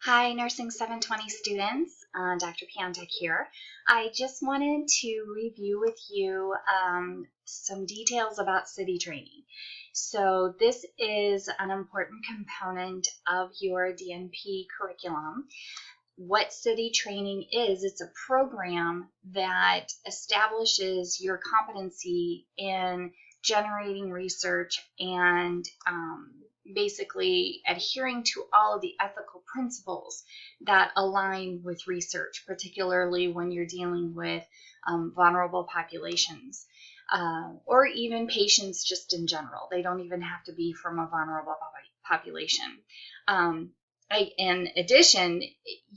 Hi, Nursing 720 students. Dr. Piantek here. I just wanted to review with you some details about Citi Training. So this is an important component of your DNP curriculum. What Citi Training is, it's a program that establishes your competency in generating research and basically adhering to all of the ethical principles that align with research, particularly when you're dealing with vulnerable populations or even patients just in general. They don't even have to be from a vulnerable population. In addition,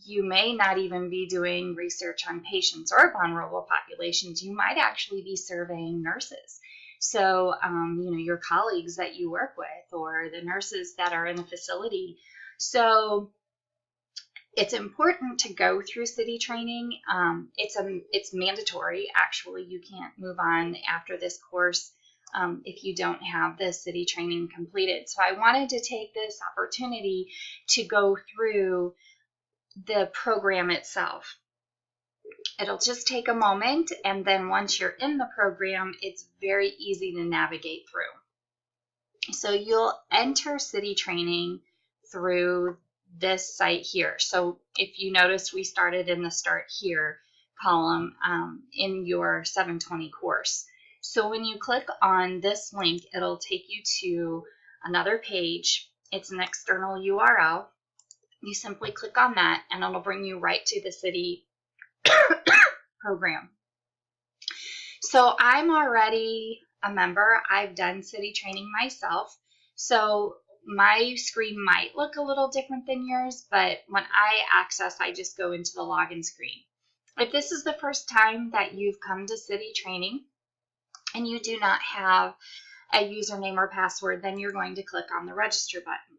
you may not even be doing research on patients or vulnerable populations. You might actually be surveying nurses. So, your colleagues that you work with or the nurses that are in a facility. So it's important to go through Citi Training. It's mandatory. Actually, you can't move on after this course if you don't have the Citi Training completed. So I wanted to take this opportunity to go through the program itself. It'll just take a moment, and then once you're in the program, it's very easy to navigate through. So you'll enter Citi Training through this site here. So if you notice, we started in the Start Here column in your 720 course. So when you click on this link, it'll take you to another page. It's an external URL. You simply click on that, and it'll bring you right to the Citi program. So I'm already a member. I've done Citi Training myself. So my screen might look a little different than yours, but when I access, I just go into the login screen. If this is the first time that you've come to Citi Training and you do not have a username or password, then you're going to click on the register button.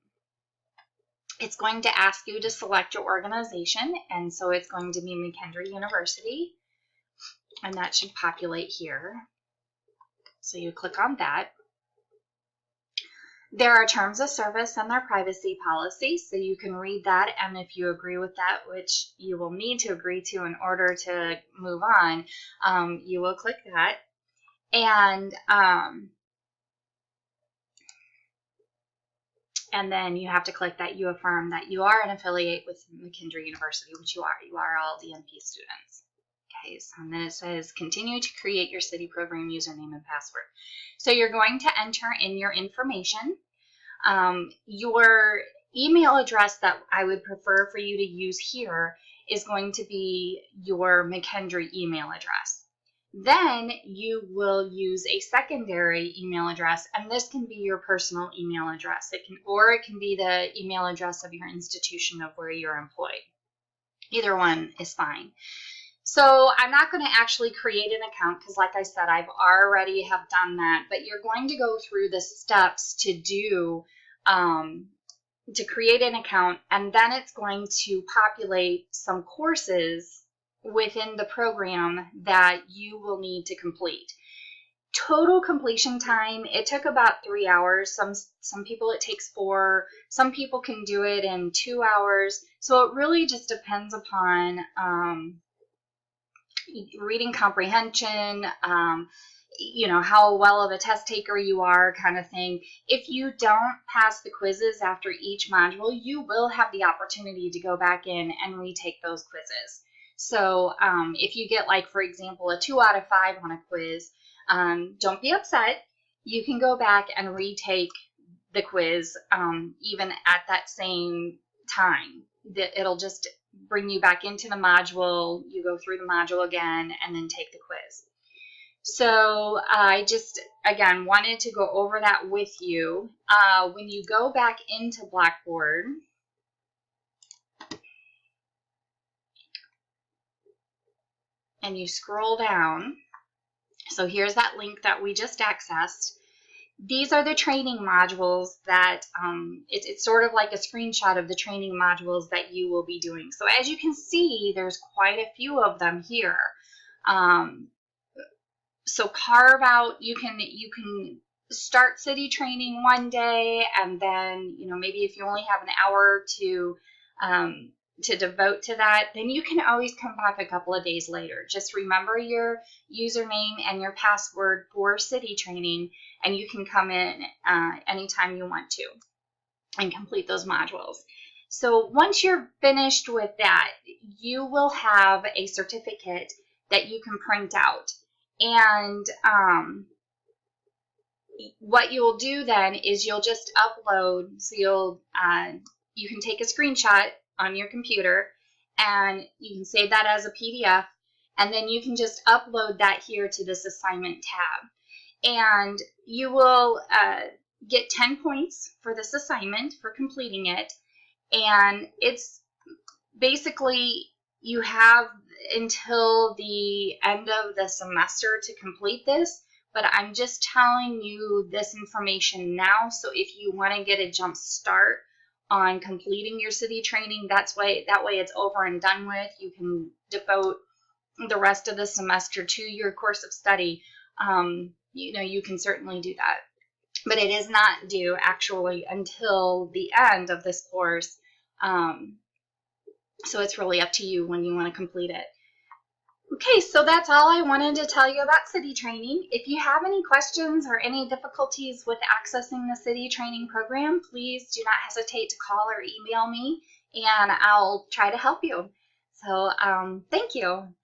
It's going to ask you to select your organization, and so it's going to be McKendree University, and that should populate here. So you click on that. There are terms of service and their privacy policy, so you can read that, and if you agree with that, which you will need to agree to in order to move on, you will click that. And then you have to click that you affirm that you are an affiliate with McKendree University, which you are. You are all DNP students. Okay, so then it says continue to create your Citi program username and password. So you're going to enter in your information. Your email address that I would prefer for you to use here is going to be your McKendree email address. Then you will use a secondary email address, and this can be your personal email address. It can be the email address of your institution of where you're employed. Either one is fine. So I'm not going to actually create an account because, like I said, I've already have done that. But you're going to go through the steps to do to create an account, and then it's going to populate some courses within the program that you will need to complete. Total completion time, it took about 3 hours. Some people it takes 4. Some people can do it in 2 hours. So it really just depends upon reading comprehension, how well of a test taker you are, kind of thing. If you don't pass the quizzes after each module, you will have the opportunity to go back in and retake those quizzes. So if you get, like, for example, a 2 out of 5 on a quiz, don't be upset. You can go back and retake the quiz even at that same time. It'll just bring you back into the module. You go through the module again and then take the quiz. So I just, again, wanted to go over that with you. When you go back into Blackboard, and you scroll down, so here's that link that we just accessed. These are the training modules that, it's sort of like a screenshot of the training modules that you will be doing. So as you can see, there's quite a few of them here. So carve out, you can start Citi Training one day, and then, maybe if you only have an hour to to devote to that, then you can always come back a couple of days later. Just remember your username and your password for Citi Training, and you can come in anytime you want to and complete those modules. So once you're finished with that, you will have a certificate that you can print out. And what you'll do then is you'll just upload, so you can take a screenshot on your computer and you can save that as a PDF, and then you can just upload that here to this assignment tab. And you will get 10 points for this assignment for completing it. And it's basically, you have until the end of the semester to complete this, but I'm just telling you this information now, so if you want to get a jump start on completing your Citi Training, that way it's over and done with. You can devote the rest of the semester to your course of study. You can certainly do that, but it is not due actually until the end of this course. So it's really up to you when you want to complete it. Okay, so that's all I wanted to tell you about Citi Training. If you have any questions or any difficulties with accessing the Citi Training program, please do not hesitate to call or email me, and I'll try to help you. So thank you.